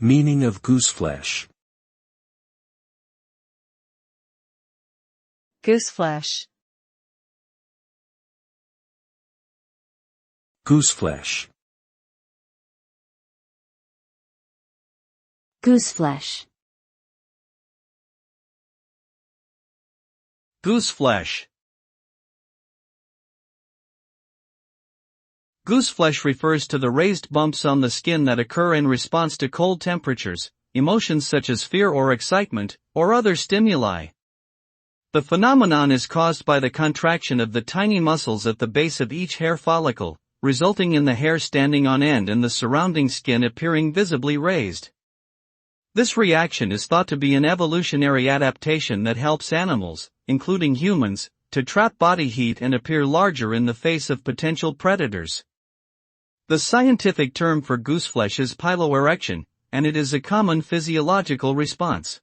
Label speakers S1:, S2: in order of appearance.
S1: Meaning of gooseflesh.
S2: Gooseflesh.
S1: Gooseflesh.
S3: Gooseflesh.
S4: Gooseflesh. Gooseflesh refers to the raised bumps on the skin that occur in response to cold temperatures, emotions such as fear or excitement, or other stimuli. The phenomenon is caused by the contraction of the tiny muscles at the base of each hair follicle, resulting in the hair standing on end and the surrounding skin appearing visibly raised. This reaction is thought to be an evolutionary adaptation that helps animals, including humans, to trap body heat and appear larger in the face of potential predators. The scientific term for gooseflesh is piloerection, and it is a common physiological response.